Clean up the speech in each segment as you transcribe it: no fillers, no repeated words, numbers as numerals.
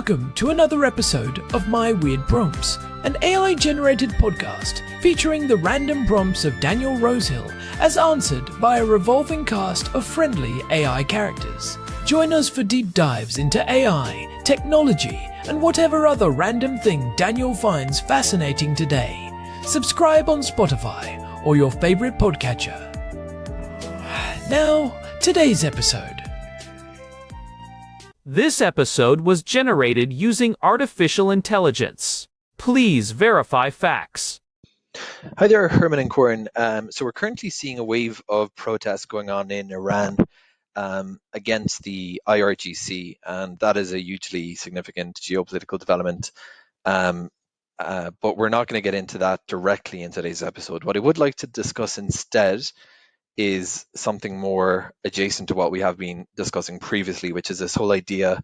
Welcome to another episode of My Weird Prompts, an AI-generated podcast featuring the random prompts of Daniel Rosehill as answered by a revolving cast of friendly AI characters. Join us for deep dives into AI, technology, and whatever other random thing Daniel finds fascinating today. Subscribe on Spotify or your favorite podcatcher. Now, today's episode. This episode was generated using artificial intelligence. Please verify facts. Hi there, Herman and Corin. So we're currently seeing a wave of protests going on in Iran against the IRGC, and that is a hugely significant geopolitical development. But we're not going to get into that directly in today's episode. What I would like to discuss instead is something more adjacent to what we have been discussing previously, which is this whole idea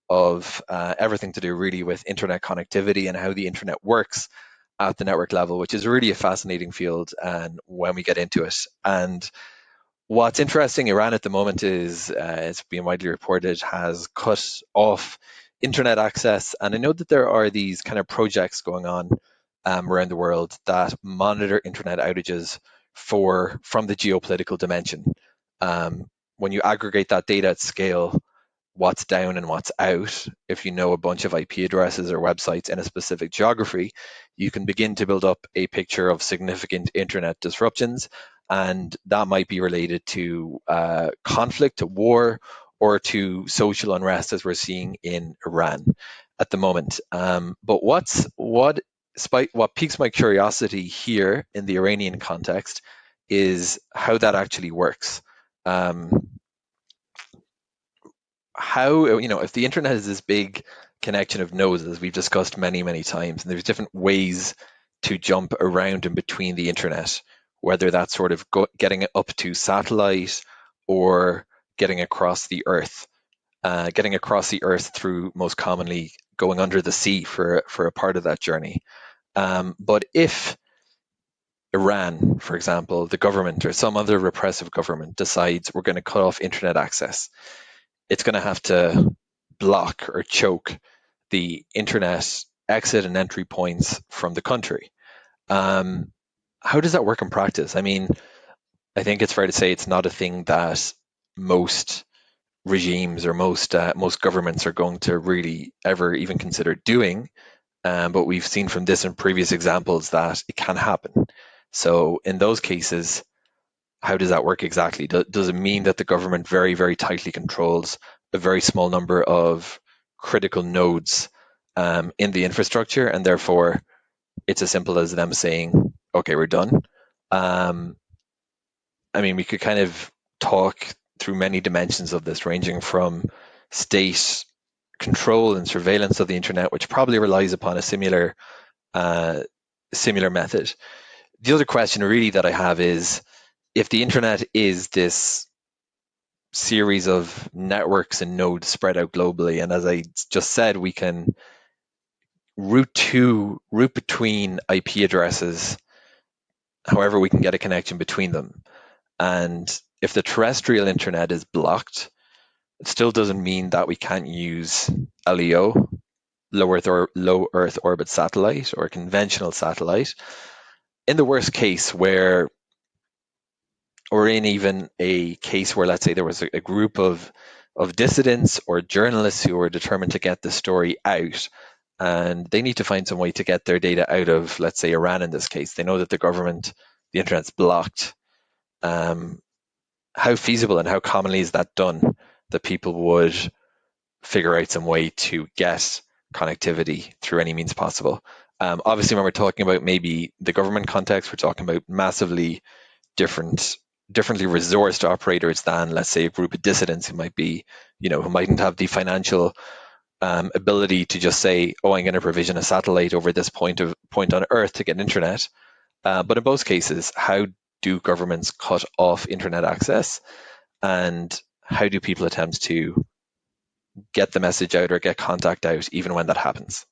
of everything to do really with internet connectivity and how the internet works at the network level, which is really a fascinating field and when we get into it. And what's interesting, Iran at the moment is, it's being widely reported, has cut off internet access. And I know that there are these kind of projects going on around the world that monitor internet outages from the geopolitical dimension. When you aggregate that data at scale, what's down and what's out, if you know a bunch of IP addresses or websites in a specific geography, you can begin to build up a picture of significant internet disruptions, and that might be related to conflict, to war, or to social unrest as we're seeing in Iran at the moment. But what piques my curiosity here in the Iranian context is how that actually works. If the internet is this big connection of nodes, as we've discussed many, many times, and there's different ways to jump around in between the internet, whether that's sort of getting it up to satellite or getting across the Earth. Getting across the Earth through most commonly going under the sea for a part of that journey. But if Iran, for example, the government or some other repressive government decides we're going to cut off internet access, it's going to have to block or choke the internet exit and entry points from the country. How does that work in practice? I mean, I think it's fair to say it's not a thing that most regimes or most governments are going to really ever even consider doing. But we've seen from this and previous examples that it can happen. So in those cases, how does that work exactly? Does it mean that the government very, very tightly controls a very small number of critical nodes in the infrastructure, and therefore it's as simple as them saying, okay, we're done? We could kind of talk through many dimensions of this, ranging from state control and surveillance of the internet, which probably relies upon a similar method. The other question really that I have is, if the internet is this series of networks and nodes spread out globally, and as I just said, we can route between IP addresses, however we can get a connection between them. And if the terrestrial internet is blocked, it still doesn't mean that we can't use LEO, low Earth orbit satellite, or conventional satellite. In the worst case or in even a case where, let's say, there was a group of dissidents or journalists who were determined to get the story out, and they need to find some way to get their data out of, let's say, Iran in this case. They know that the internet's blocked. How feasible and how commonly is that done, that people would figure out some way to get connectivity through any means possible? Obviously, when we're talking about maybe the government context, we're talking about massively differently resourced operators than, let's say, a group of dissidents who mightn't have the financial ability to just say, oh, I'm going to provision a satellite over this point on Earth to get internet. But in both cases, how do governments cut off internet access, and how do people attempt to get the message out or get contact out even when that happens?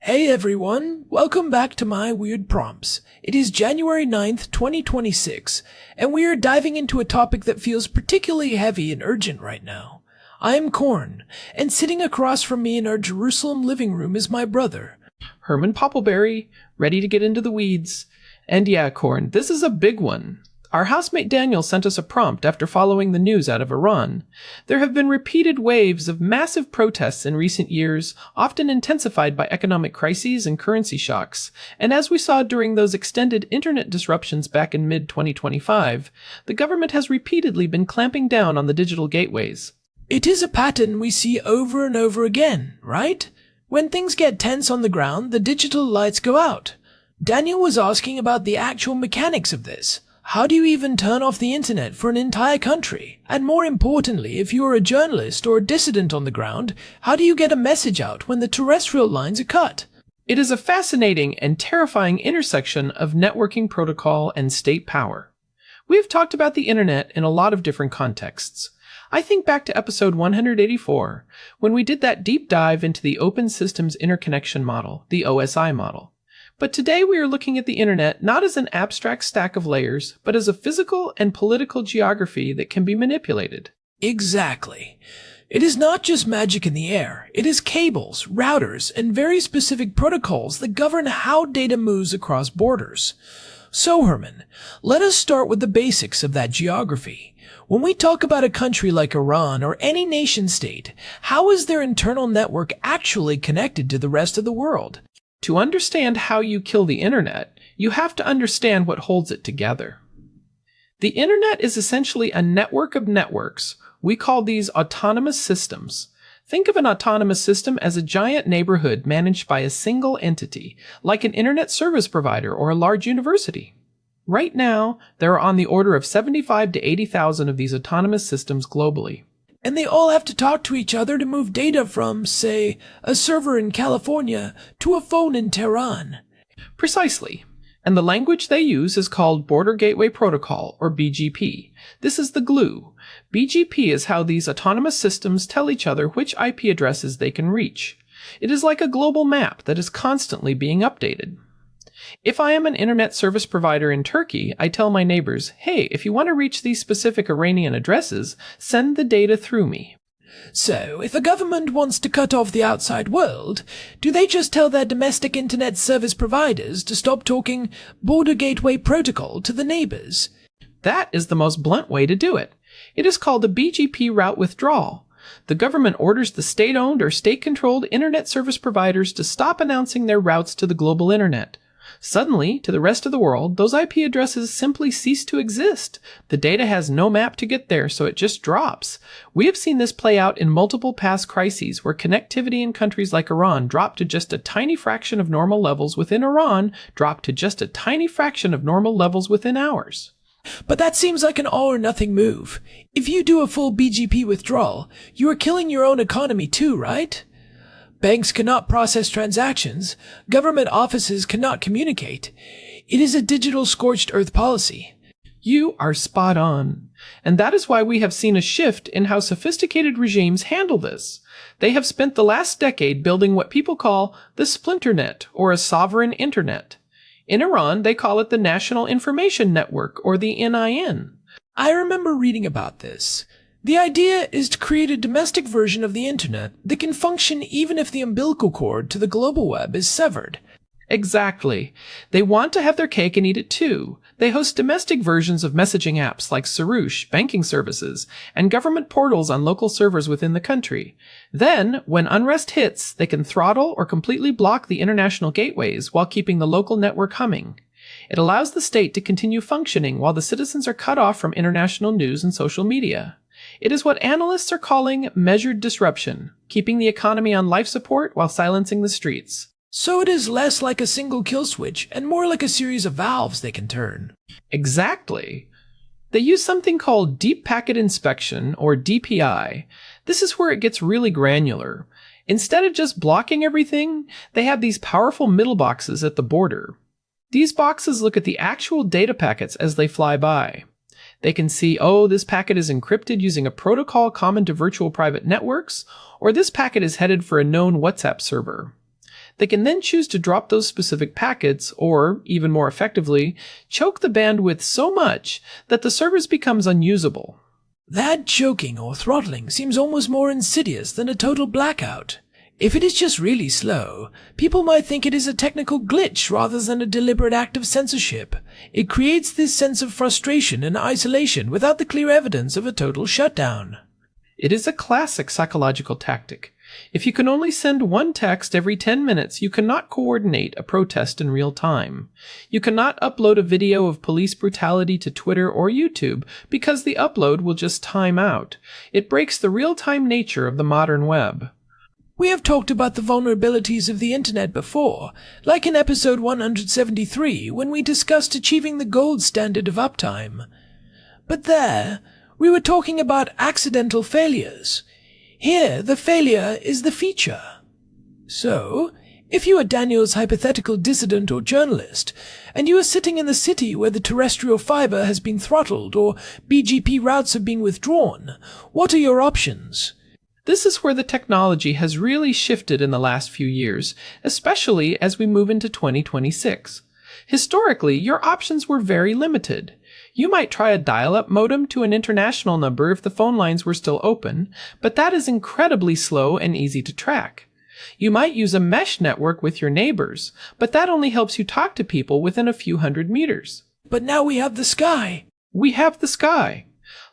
Hey everyone, welcome back to My Weird Prompts. It is January 9th, 2026, and we are diving into a topic that feels particularly heavy and urgent right now. I am Corn, and sitting across from me in our Jerusalem living room is my brother, Herman Poppleberry, ready to get into the weeds. And yeah, Corn, this is a big one. Our housemate Daniel sent us a prompt after following the news out of Iran. There have been repeated waves of massive protests in recent years, often intensified by economic crises and currency shocks. And as we saw during those extended internet disruptions back in mid-2025, the government has repeatedly been clamping down on the digital gateways. It is a pattern we see over and over again, right? When things get tense on the ground, the digital lights go out. Daniel was asking about the actual mechanics of this. How do you even turn off the internet for an entire country? And more importantly, if you are a journalist or a dissident on the ground, how do you get a message out when the terrestrial lines are cut? It is a fascinating and terrifying intersection of networking protocol and state power. We have talked about the internet in a lot of different contexts. I think back to episode 184, when we did that deep dive into the Open Systems Interconnection Model, the OSI model. But today we are looking at the internet not as an abstract stack of layers, but as a physical and political geography that can be manipulated. Exactly. It is not just magic in the air. It is cables, routers, and very specific protocols that govern how data moves across borders. So, Herman, let us start with the basics of that geography. When we talk about a country like Iran or any nation state, how is their internal network actually connected to the rest of the world? To understand how you kill the internet, you have to understand what holds it together. The internet is essentially a network of networks. We call these autonomous systems. Think of an autonomous system as a giant neighborhood managed by a single entity, like an internet service provider or a large university. Right now, there are on the order of 75 to 80,000 of these autonomous systems globally. And they all have to talk to each other to move data from, say, a server in California to a phone in Tehran. Precisely. And the language they use is called Border Gateway Protocol, or BGP. This is the glue. BGP is how these autonomous systems tell each other which IP addresses they can reach. It is like a global map that is constantly being updated. If I am an internet service provider in Turkey, I tell my neighbors, hey, if you want to reach these specific Iranian addresses, send the data through me. So, if a government wants to cut off the outside world, do they just tell their domestic internet service providers to stop talking Border Gateway Protocol to the neighbors? That is the most blunt way to do it. It is called a BGP route withdrawal. The government orders the state-owned or state-controlled internet service providers to stop announcing their routes to the global internet. Suddenly, to the rest of the world, those IP addresses simply cease to exist. The data has no map to get there, so it just drops. We have seen this play out in multiple past crises where connectivity in countries like Iran dropped to just a tiny fraction of normal levels within Iran, dropped to just a tiny fraction of normal levels within ours. But that seems like an all-or-nothing move. If you do a full BGP withdrawal, you are killing your own economy too, right? Banks cannot process transactions. Government offices cannot communicate. It is a digital scorched earth policy. You are spot on. And that is why we have seen a shift in how sophisticated regimes handle this. They have spent the last decade building what people call the splinternet, or a sovereign internet. In Iran, they call it the National Information Network, or the NIN. I remember reading about this. The idea is to create a domestic version of the internet that can function even if the umbilical cord to the global web is severed. Exactly. They want to have their cake and eat it too. They host domestic versions of messaging apps like Sarush, banking services, and government portals on local servers within the country. Then, when unrest hits, they can throttle or completely block the international gateways while keeping the local network humming. It allows the state to continue functioning while the citizens are cut off from international news and social media. It is what analysts are calling measured disruption, keeping the economy on life support while silencing the streets. So it is less like a single kill switch and more like a series of valves they can turn. Exactly. They use something called Deep Packet Inspection, or DPI. This is where it gets really granular. Instead of just blocking everything, they have these powerful middle boxes at the border. These boxes look at the actual data packets as they fly by. They can see, oh, this packet is encrypted using a protocol common to virtual private networks, or this packet is headed for a known WhatsApp server. They can then choose to drop those specific packets, or, even more effectively, choke the bandwidth so much that the service becomes unusable. That choking or throttling seems almost more insidious than a total blackout. If it is just really slow, people might think it is a technical glitch rather than a deliberate act of censorship. It creates this sense of frustration and isolation without the clear evidence of a total shutdown. It is a classic psychological tactic. If you can only send one text every 10 minutes, you cannot coordinate a protest in real time. You cannot upload a video of police brutality to Twitter or YouTube because the upload will just time out. It breaks the real-time nature of the modern web. We have talked about the vulnerabilities of the internet before, like in episode 173 when we discussed achieving the gold standard of uptime. But there, we were talking about accidental failures. Here, the failure is the feature. So, if you are Daniel's hypothetical dissident or journalist, and you are sitting in the city where the terrestrial fiber has been throttled or BGP routes have been withdrawn, what are your options? This is where the technology has really shifted in the last few years, especially as we move into 2026. Historically, your options were very limited. You might try a dial-up modem to an international number if the phone lines were still open, but that is incredibly slow and easy to track. You might use a mesh network with your neighbors, but that only helps you talk to people within a few hundred meters. But now we have the sky. We have the sky.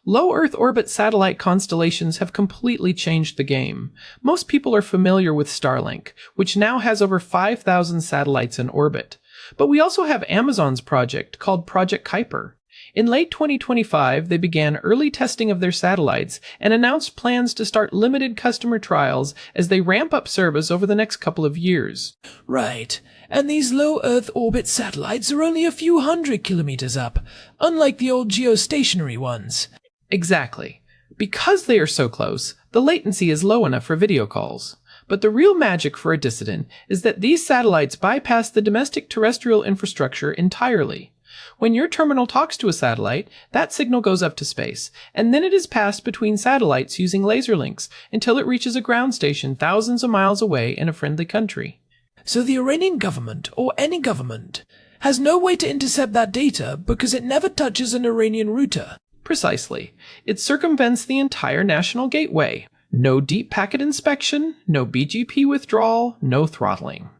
Low Earth orbit satellite constellations have completely changed the game. Most people are familiar with Starlink, which now has over 5,000 satellites in orbit. But we also have Amazon's project called Project Kuiper. In late 2025, they began early testing of their satellites and announced plans to start limited customer trials as they ramp up service over the next couple of years. Right, and these low Earth orbit satellites are only a few hundred kilometers up, unlike the old geostationary ones. Exactly. Because they are so close, the latency is low enough for video calls. But the real magic for a dissident is that these satellites bypass the domestic terrestrial infrastructure entirely. When your terminal talks to a satellite, that signal goes up to space, and then it is passed between satellites using laser links until it reaches a ground station thousands of miles away in a friendly country. So the Iranian government, or any government, has no way to intercept that data because it never touches an Iranian router. Precisely. It circumvents the entire national gateway. No deep packet inspection, no BGP withdrawal, no throttling.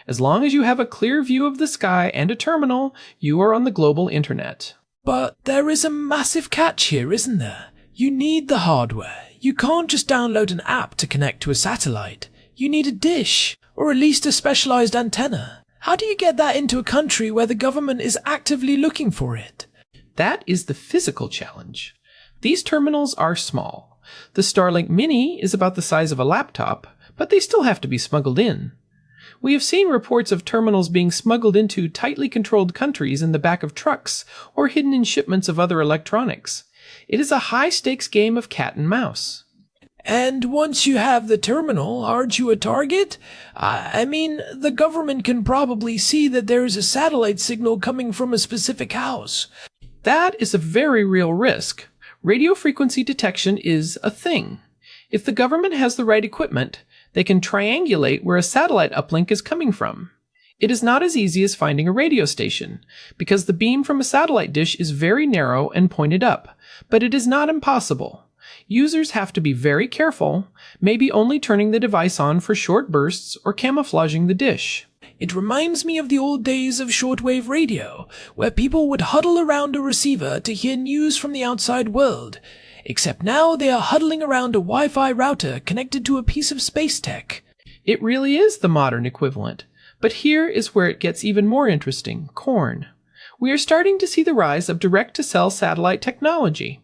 As long as you have a clear view of the sky and a terminal, you are on the global internet. But there is a massive catch here, isn't there? You need the hardware. You can't just download an app to connect to a satellite. You need a dish, or at least a specialized antenna. How do you get that into a country where the government is actively looking for it? That is the physical challenge. These terminals are small. The Starlink Mini is about the size of a laptop, but they still have to be smuggled in. We have seen reports of terminals being smuggled into tightly controlled countries in the back of trucks or hidden in shipments of other electronics. It is a high-stakes game of cat and mouse. And once you have the terminal, aren't you a target? I mean, the government can probably see that there is a satellite signal coming from a specific house. That is a very real risk. Radio frequency detection is a thing. If the government has the right equipment, they can triangulate where a satellite uplink is coming from. It is not as easy as finding a radio station, because the beam from a satellite dish is very narrow and pointed up, but it is not impossible. Users have to be very careful, maybe only turning the device on for short bursts or camouflaging the dish. It reminds me of the old days of shortwave radio, where people would huddle around a receiver to hear news from the outside world. Except now they are huddling around a Wi-Fi router connected to a piece of space tech. It really is the modern equivalent. But here is where it gets even more interesting, corn. We are starting to see the rise of direct-to-cell satellite technology.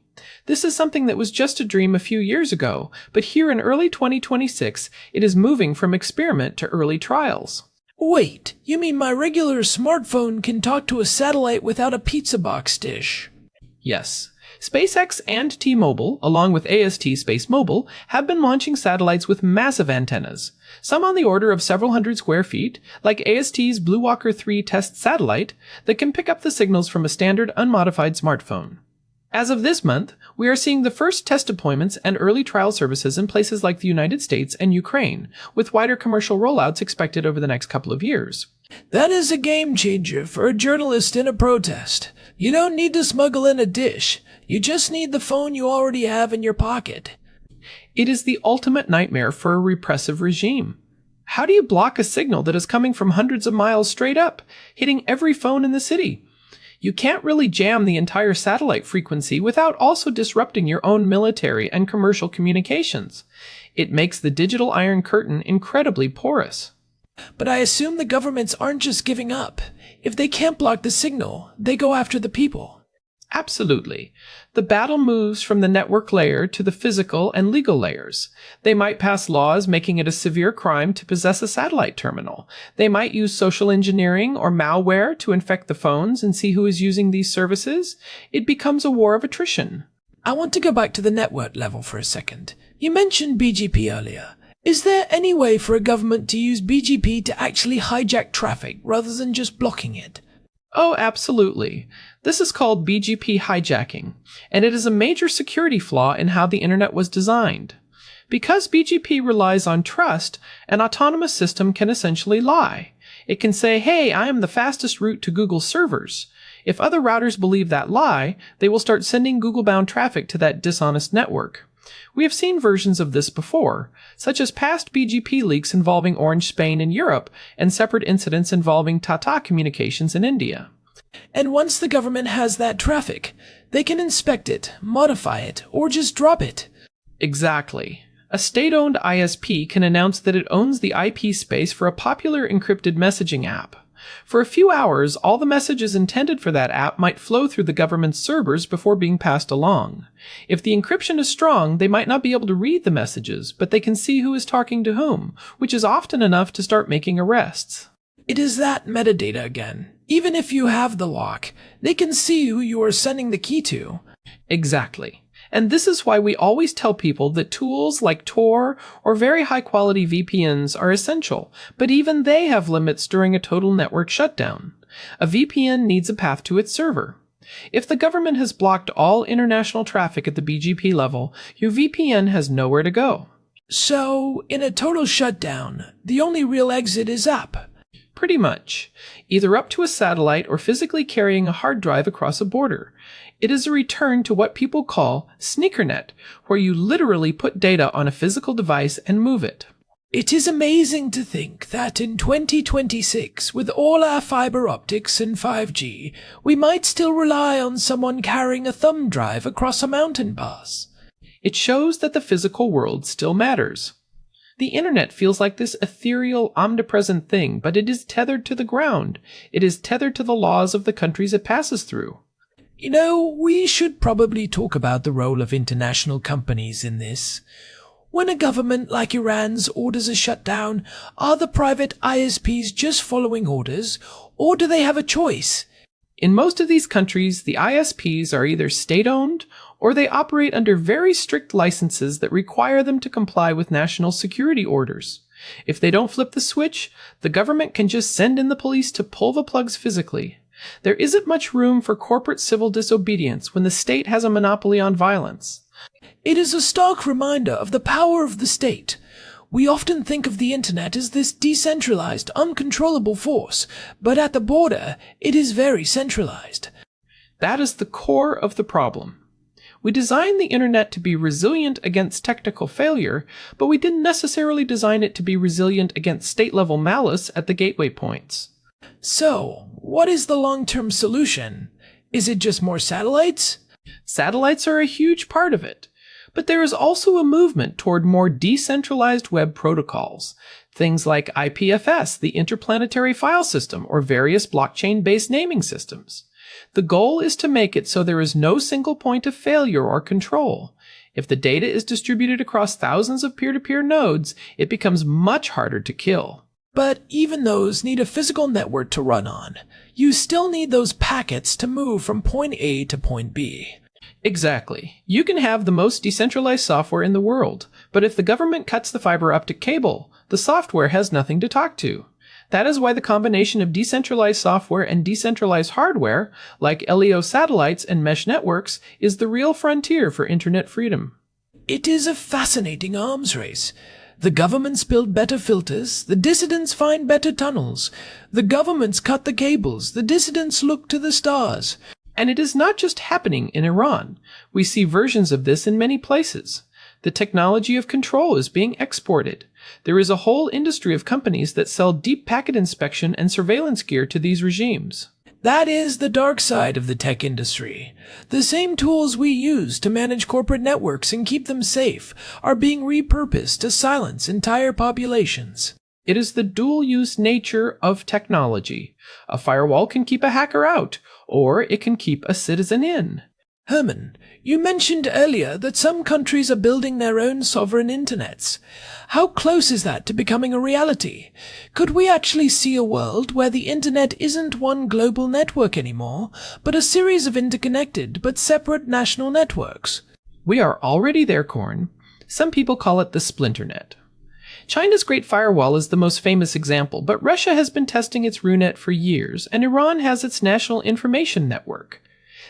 This is something that was just a dream a few years ago, but here in early 2026, it is moving from experiment to early trials. Wait, you mean my regular smartphone can talk to a satellite without a pizza box dish? Yes. SpaceX and T-Mobile, along with AST Space Mobile, have been launching satellites with massive antennas, some on the order of several hundred square feet, like AST's Blue Walker 3 test satellite, that can pick up the signals from a standard unmodified smartphone. As of this month, we are seeing the first test deployments and early trial services in places like the United States and Ukraine, with wider commercial rollouts expected over the next couple of years. That is a game changer for a journalist in a protest. You don't need to smuggle in a dish. You just need the phone you already have in your pocket. It is the ultimate nightmare for a repressive regime. How do you block a signal that is coming from hundreds of miles straight up, hitting every phone in the city? You can't really jam the entire satellite frequency without also disrupting your own military and commercial communications. It makes the digital Iron Curtain incredibly porous. But I assume the governments aren't just giving up. If they can't block the signal, they go after the people. Absolutely. The battle moves from the network layer to the physical and legal layers. They might pass laws making it a severe crime to possess a satellite terminal. They might use social engineering or malware to infect the phones and see who is using these services. It becomes a war of attrition. I want to go back to the network level for a second. You mentioned BGP earlier. Is there any way for a government to use BGP to actually hijack traffic rather than just blocking it? Oh, absolutely. This is called BGP hijacking, and it is a major security flaw in how the internet was designed. Because BGP relies on trust, an autonomous system can essentially lie. It can say, hey, I am the fastest route to Google servers. If other routers believe that lie, they will start sending Google-bound traffic to that dishonest network. We have seen versions of this before, such as past BGP leaks involving Orange Spain in Europe and separate incidents involving Tata Communications in India. And once the government has that traffic, they can inspect it, modify it, or just drop it. Exactly. A state-owned ISP can announce that it owns the IP space for a popular encrypted messaging app. For a few hours, all the messages intended for that app might flow through the government's servers before being passed along. If the encryption is strong, they might not be able to read the messages, but they can see who is talking to whom, which is often enough to start making arrests. It is that metadata again. Even if you have the lock, they can see who you are sending the key to. Exactly. And this is why we always tell people that tools like Tor or very high-quality VPNs are essential, but even they have limits during a total network shutdown. A VPN needs a path to its server. If the government has blocked all international traffic at the BGP level, your VPN has nowhere to go. So, in a total shutdown, the only real exit is up. Pretty much. Either up to a satellite or physically carrying a hard drive across a border. It is a return to what people call sneakernet, where you literally put data on a physical device and move it. It is amazing to think that in 2026, with all our fiber optics and 5G, we might still rely on someone carrying a thumb drive across a mountain pass. It shows that the physical world still matters. The internet feels like this ethereal, omnipresent thing, but it is tethered to the ground. It is tethered to the laws of the countries it passes through. You know, we should probably talk about the role of international companies in this. When a government like Iran's orders a shutdown, are the private ISPs just following orders, or do they have a choice? In most of these countries, the ISPs are either state-owned, or they operate under very strict licenses that require them to comply with national security orders. If they don't flip the switch, the government can just send in the police to pull the plugs physically. There isn't much room for corporate civil disobedience when the state has a monopoly on violence. It is a stark reminder of the power of the state. We often think of the internet as this decentralized, uncontrollable force, but at the border, it is very centralized. That is the core of the problem. We designed the internet to be resilient against technical failure, but we didn't necessarily design it to be resilient against state-level malice at the gateway points. So, what is the long-term solution? Is it just more satellites? Satellites are a huge part of it, but there is also a movement toward more decentralized web protocols. Things like IPFS, the Interplanetary File System, or various blockchain-based naming systems. The goal is to make it so there is no single point of failure or control. If the data is distributed across thousands of peer-to-peer nodes, it becomes much harder to kill. But even those need a physical network to run on. You still need those packets to move from point A to point B. Exactly. You can have the most decentralized software in the world, but if the government cuts the fiber optic cable, the software has nothing to talk to. That is why the combination of decentralized software and decentralized hardware, like LEO satellites and mesh networks, is the real frontier for internet freedom. It is a fascinating arms race. The governments build better filters, the dissidents find better tunnels. The governments cut the cables, the dissidents look to the stars. And it is not just happening in Iran. We see versions of this in many places. The technology of control is being exported. There is a whole industry of companies that sell deep packet inspection and surveillance gear to these regimes. That is the dark side of the tech industry. The same tools we use to manage corporate networks and keep them safe are being repurposed to silence entire populations. It is the dual-use nature of technology. A firewall can keep a hacker out, or it can keep a citizen in. Herman, you mentioned earlier that some countries are building their own sovereign internets. How close is that to becoming a reality? Could we actually see a world where the internet isn't one global network anymore, but a series of interconnected but separate national networks? We are already there, Korn. Some people call it the splinternet. China's Great Firewall is the most famous example, but Russia has been testing its RUNet for years, and Iran has its National Information Network.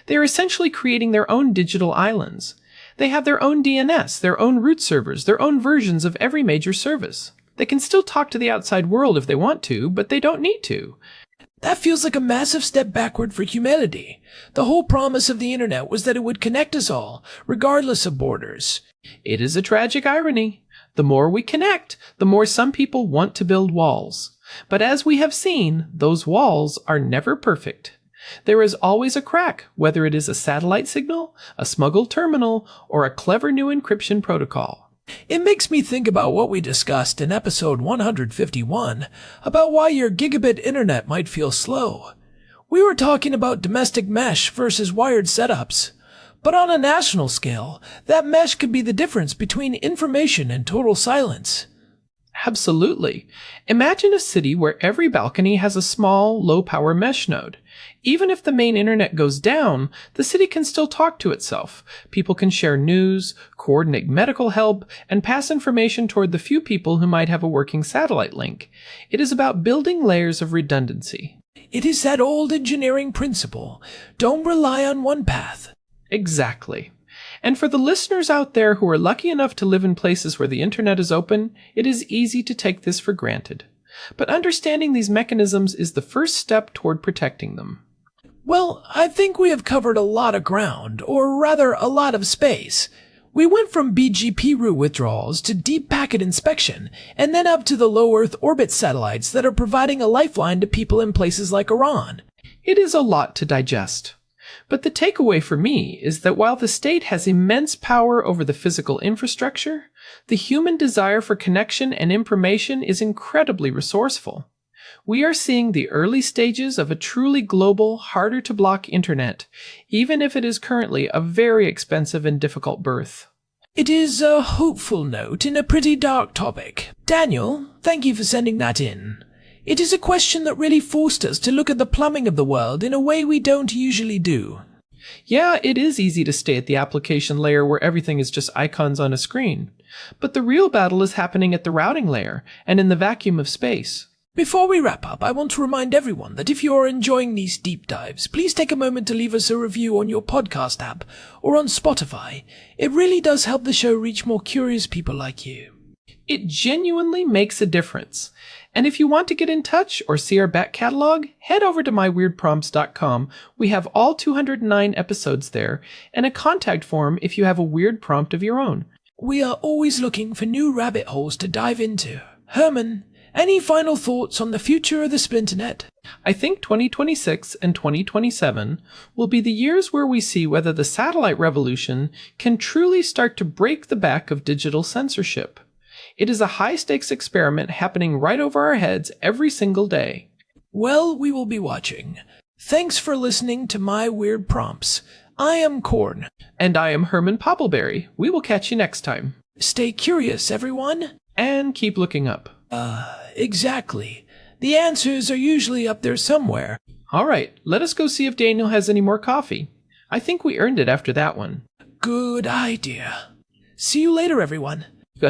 They are essentially creating their own digital islands. They have their own DNS, their own root servers, their own versions of every major service. They can still talk to the outside world if they want to, but they don't need to. That feels like a massive step backward for humanity. The whole promise of the internet was that it would connect us all, regardless of borders. It is a tragic irony. The more we connect, the more some people want to build walls. But as we have seen, those walls are never perfect. There is always a crack, whether it is a satellite signal, a smuggled terminal, or a clever new encryption protocol. It makes me think about what we discussed in episode 151 about why your gigabit internet might feel slow. We were talking about domestic mesh versus wired setups. But on a national scale, that mesh could be the difference between information and total silence. Absolutely. Imagine a city where every balcony has a small, low-power mesh node. Even if the main internet goes down, the city can still talk to itself. People can share news, coordinate medical help, and pass information toward the few people who might have a working satellite link. It is about building layers of redundancy. It is that old engineering principle. Don't rely on one path. Exactly. And for the listeners out there who are lucky enough to live in places where the internet is open, it is easy to take this for granted. But understanding these mechanisms is the first step toward protecting them. Well, I think we have covered a lot of ground, or rather a lot of space. We went from BGP route withdrawals to deep packet inspection, and then up to the low Earth orbit satellites that are providing a lifeline to people in places like Iran. It is a lot to digest. But the takeaway for me is that while the state has immense power over the physical infrastructure, the human desire for connection and information is incredibly resourceful. We are seeing the early stages of a truly global, harder-to-block internet, even if it is currently a very expensive and difficult birth. It is a hopeful note in a pretty dark topic. Daniel, thank you for sending that in. It is a question that really forced us to look at the plumbing of the world in a way we don't usually do. Yeah, it is easy to stay at the application layer where everything is just icons on a screen. But the real battle is happening at the routing layer and in the vacuum of space. Before we wrap up, I want to remind everyone that if you are enjoying these deep dives, please take a moment to leave us a review on your podcast app or on Spotify. It really does help the show reach more curious people like you. It genuinely makes a difference. And if you want to get in touch or see our back catalog, head over to myweirdprompts.com. We have all 209 episodes there, and a contact form if you have a weird prompt of your own. We are always looking for new rabbit holes to dive into. Herman, any final thoughts on the future of the Splinternet? I think 2026 and 2027 will be the years where we see whether the satellite revolution can truly start to break the back of digital censorship. It is a high-stakes experiment happening right over our heads every single day. Well, we will be watching. Thanks for listening to My Weird Prompts. I am Korn. And I am Herman Poppleberry. We will catch you next time. Stay curious, everyone. And keep looking up. Exactly. The answers are usually up there somewhere. All right, let us go see if Daniel has any more coffee. I think we earned it after that one. Good idea. See you later, everyone. You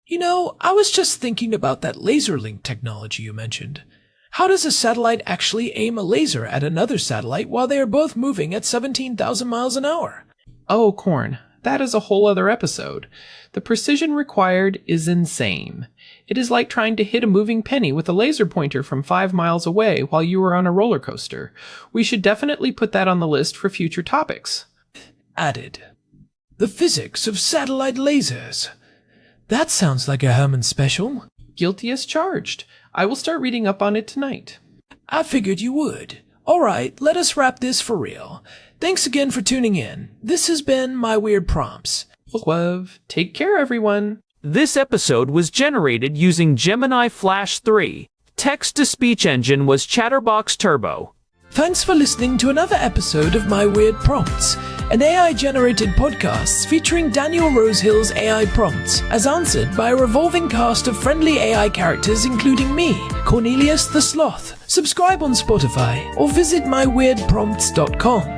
You know, So, I was just thinking about that laser link technology you mentioned. How does a satellite actually aim a laser at another satellite while they are both moving at 17,000 miles an hour? Oh, Corn, that is a whole other episode. The precision required is insane. It is like trying to hit a moving penny with a laser pointer from 5 miles away while you are on a roller coaster. We should definitely put that on the list for future topics. Added. The physics of satellite lasers. That sounds like a Herman special. Guilty as charged. I will start reading up on it tonight. I figured you would. Alright, let us wrap this for real. Thanks again for tuning in. This has been My Weird Prompts. Love. Take care, everyone. This episode was generated using Gemini Flash 3. Text-to-speech engine was Chatterbox Turbo. Thanks for listening to another episode of My Weird Prompts, an AI-generated podcast featuring Daniel Rosehill's AI prompts, as answered by a revolving cast of friendly AI characters including me, Cornelius the Sloth. Subscribe on Spotify or visit myweirdprompts.com.